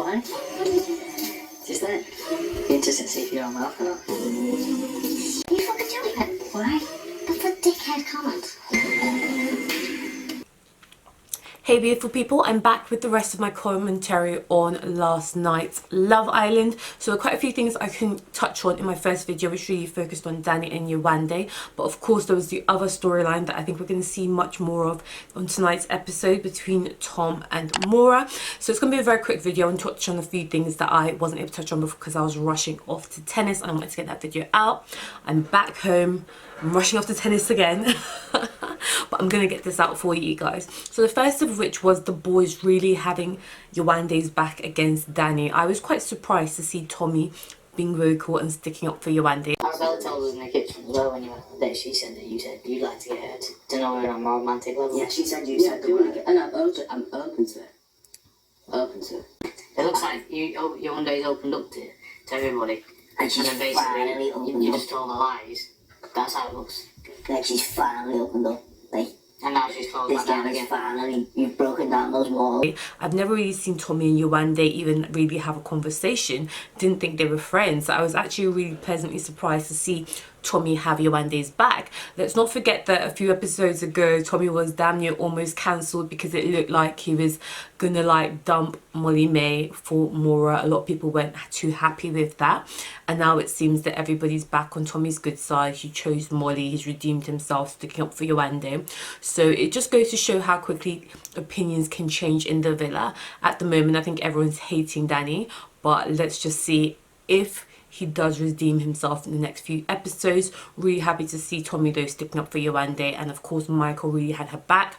Why? Just that. Interested to see if you're on welfare. You fucking jelly pet. Why? That's a dickhead comment. Hey beautiful people, I'm back with the rest of my commentary on last night's Love Island. So there were quite a few things I couldn't touch on in my first video, which really focused on Danny and Yewande. But of course there was the other storyline that I think we're going to see much more of on tonight's episode between Tom and Maura. So it's going to be a very quick video and touch on a few things that I wasn't able to touch on because I was rushing off to tennis and I wanted to get that video out. I'm back home. I'm rushing off to tennis again. But I'm going to get this out for you guys. So the first of which was the boys really having Yewande's back against Danny. I was quite surprised to see Tommy being vocal and sticking up for Yewande. Arabella told us in the kitchen as well when you were there, she said that you said you'd like to get her to know her on a more romantic level. Yeah, she said you said the word. And I'm open to it. Open to it. It looks like Yewande's opened up to everybody. And she's then finally opened you up. just told her lies. That's how it looks. Like she's finally opened up. Like, and now she's closed this back down game is again. finally, you've broken down those walls. I've never really seen Tommy and Yewande even really have a conversation. Didn't think they were friends. I was actually really pleasantly surprised to see Tommy have Yewande's back. Let's not forget that a few episodes ago Tommy was damn near almost cancelled because it looked like he was gonna like dump Molly May for Maura. A lot of people weren't too happy with that, and now it seems that everybody's back on Tommy's good side. He chose Molly, he's redeemed himself, sticking up for Yewande. So it just goes to show how quickly opinions can change in the villa. At the moment I think everyone's hating Danny, but let's just see if he does redeem himself in the next few episodes. Really happy to see Tommy though sticking up for Yewande, and of course Michael really had her back.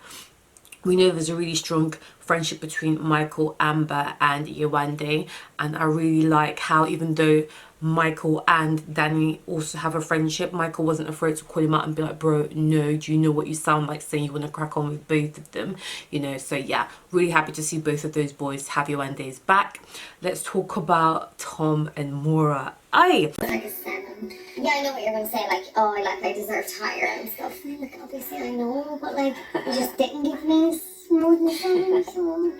We know there's a really strong friendship between Michael, Amber and Yewande, and I really like how even though Michael and Danny also have a friendship, Michael wasn't afraid to call him out and be like, bro, no, do you know what you sound like, saying you want to crack on with both of them, you know. So yeah, really happy to see both of those boys have Yewande's back. Let's talk about Tom and Maura. Like a 7. Yeah, I know what you're going to say, like, oh, I deserve higher and stuff. Like, obviously I know, but like, you just didn't give me more than a 7, so...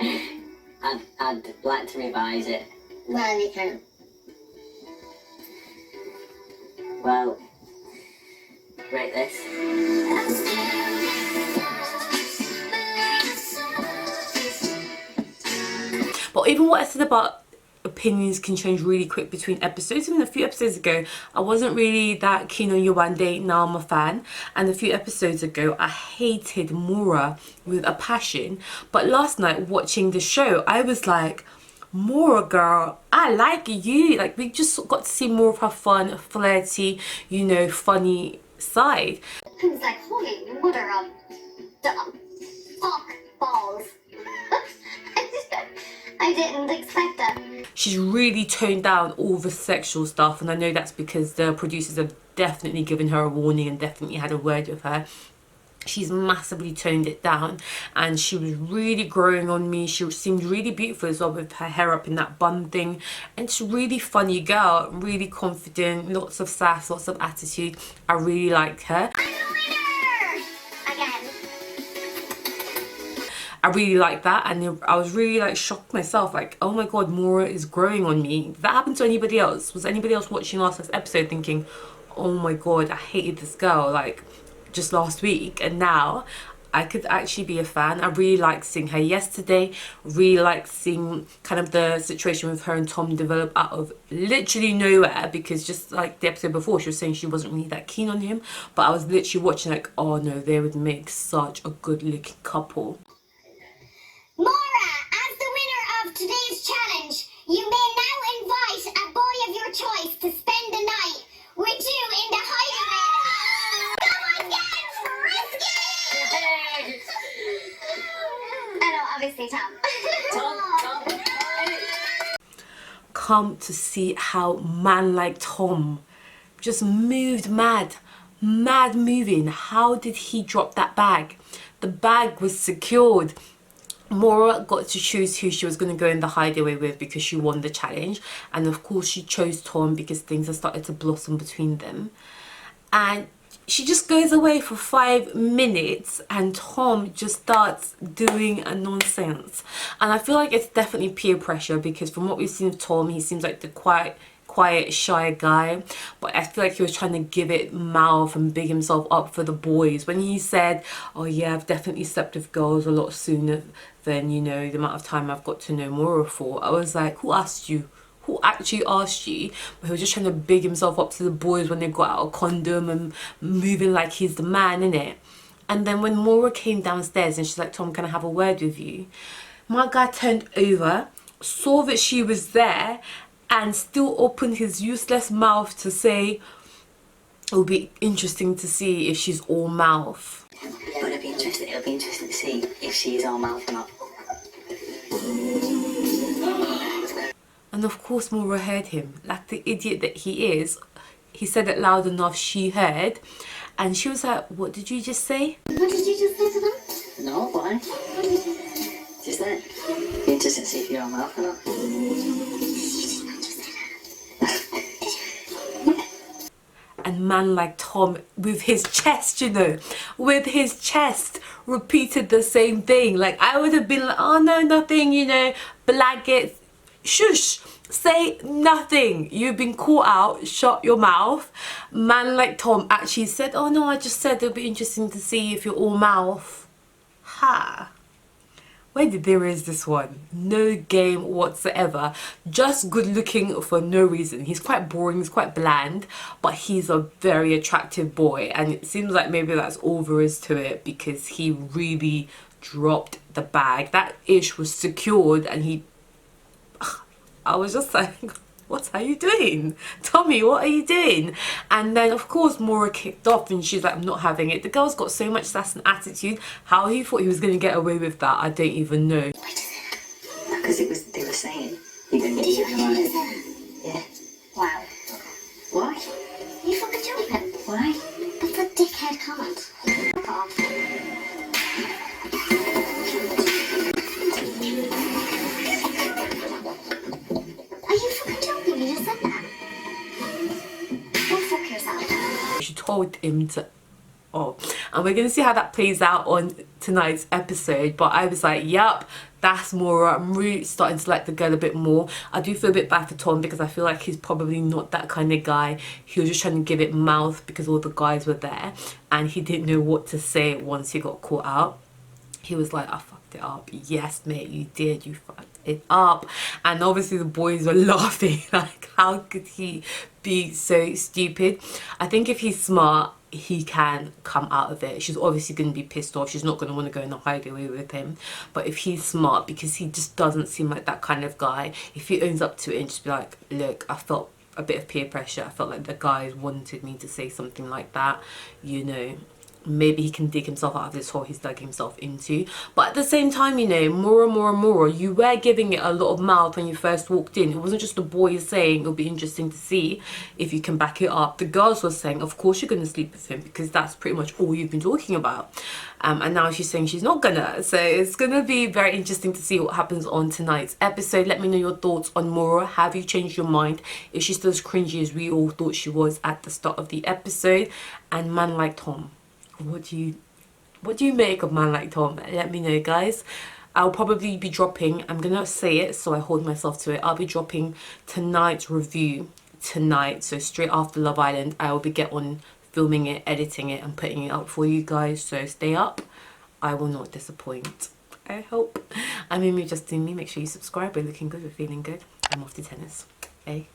I'd like to revise it. Well, you can. Well, rate this. But even what I said about opinions can change really quick between episodes. Even a few episodes ago I wasn't really that keen on Yewande, now I'm a fan, and a few episodes ago I hated Maura with a passion. But last night watching the show I was like, Maura girl, I like you. Like, we just got to see more of her fun, flirty, you know, funny side. I was like, holy mother of fuck balls. I didn't expect that. She's really toned down all the sexual stuff, and I know that's because the producers have definitely given her a warning and definitely had a word with her. She's massively toned it down, and she was really growing on me. She seemed really beautiful as well with her hair up in that bun thing, and she's a really funny girl, really confident, lots of sass, lots of attitude. I really liked her. I'm a winner! Again. I really liked that, and I was really like shocked myself, like, oh my god, Maura is growing on me. If that happened to anybody else, was anybody else watching last episode thinking, oh my god, I hated this girl like just last week, and now I could actually be a fan. I really liked seeing her yesterday, really liked seeing kind of the situation with her and Tom develop out of literally nowhere, because just like the episode before she was saying she wasn't really that keen on him, but I was literally watching like, oh no, they would make such a good looking couple. Maura, as the winner of today's challenge, you may now invite a boy of your choice to spend the night with you in the hideaway. Come on, get risky! I know, obviously, Tom. Come to see how man like Tom just moved mad moving. How did he drop that bag? The bag was secured. Maura got to choose who she was going to go in the hideaway with because she won the challenge, and of course she chose Tom because things have started to blossom between them. And she just goes away for 5 minutes and Tom just starts doing a nonsense. And I feel like it's definitely peer pressure, because from what we've seen of Tom, he seems like the quiet, shy guy, but I feel like he was trying to give it mouth and big himself up for the boys. When he said, oh yeah, I've definitely slept with girls a lot sooner than, you know, the amount of time I've got to know Maura for, I was like, who asked you? Who actually asked you? But he was just trying to big himself up to the boys when they got out a condom and moving like he's the man, innit? And then when Maura came downstairs and she's like, Tom, can I have a word with you? My guy turned over, saw that she was there, and still opened his useless mouth to say, it'll be interesting to see if she's all mouth. Yeah, it'll be interesting to see if she's all mouth or not. And of course Maura heard him, like the idiot that he is. He said it loud enough, she heard, and she was like, what did you just say? What did you just say to them? No, why? Just that. Be interested to see if you're all mouth or not. And man like Tom, with his chest, you know, with his chest, repeated the same thing. Like, I would have been like, oh no, nothing, you know, blag it, shush, say nothing. You've been caught out, shut your mouth. Man like Tom actually said, oh no, I just said it'll be interesting to see if you're all mouth. Ha. Where did they raise this one? No game whatsoever. Just good looking for no reason. He's quite boring, he's quite bland, but he's a very attractive boy. And it seems like maybe that's all there is to it, because he really dropped the bag. That ish was secured and he... I was just like, what are you doing? Tommy, what are you doing? And then of course Maura kicked off and she's like, I'm not having it. The girl's got so much sass and attitude. How he thought he was going to get away with that, I don't even know. Because they were saying you're going to get you alive. Yeah. Wow. Why? You fucking joking? Why? That's a dickhead comment. God. Are you fucking joking? You just said that. Go fuck yourself. She told him to... Oh, and we're going to see how that plays out on tonight's episode. But I was like, yep, that's Maura. I'm really starting to like the girl a bit more. I do feel a bit bad for Tom, because I feel like he's probably not that kind of guy. He was just trying to give it mouth because all the guys were there and he didn't know what to say once he got caught out. He was like, I fucked it up. Yes, mate, you did. You fucked it up. And obviously the boys were laughing. Like, how could he be so stupid? I think if he's smart, he can come out of it. She's obviously going to be pissed off. She's not going to want to go in the hideaway with him. But if he's smart, because he just doesn't seem like that kind of guy, if he owns up to it and just be like, look, I felt a bit of peer pressure. I felt like the guys wanted me to say something like that, you know, maybe he can dig himself out of this hole he's dug himself into. But at the same time, you know, Maura, you were giving it a lot of mouth when you first walked in. It wasn't just the boys saying it'll be interesting to see if you can back it up. The girls were saying, of course you're going to sleep with him, because that's pretty much all you've been talking about. And now she's saying she's not gonna. So it's gonna be very interesting to see what happens on tonight's episode. Let me know your thoughts on Maura. Have you changed your mind? Is she still as cringy as we all thought she was at the start of the episode? And man like Tom, what do you make of man like Tom? Let me know, guys. I'll probably be dropping, I'm gonna say it so I hold myself to it, I'll be dropping tonight's review tonight. So straight after Love Island, I will be get on filming it, editing it and putting it up for you guys. So stay up, I will not disappoint, I hope. I'm Amy, just doing me. Make sure you subscribe. We're looking good, we're feeling good. I'm off to tennis. Okay.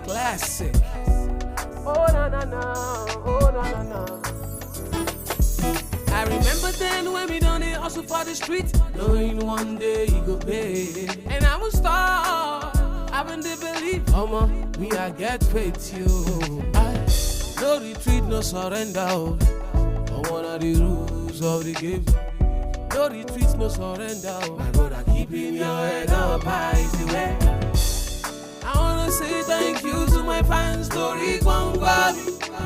Classic. Oh na na na, oh na na na. I remember then when we done it hustle for the street, knowing one day you go pay. And I was start having the belief, we are get paid too. No retreat, no surrender. One of the rules of the game. No retreat, no surrender. Oh. My brother, keeping your head up high is the way. I wanna say thank you to my fans, Story Gwangwa.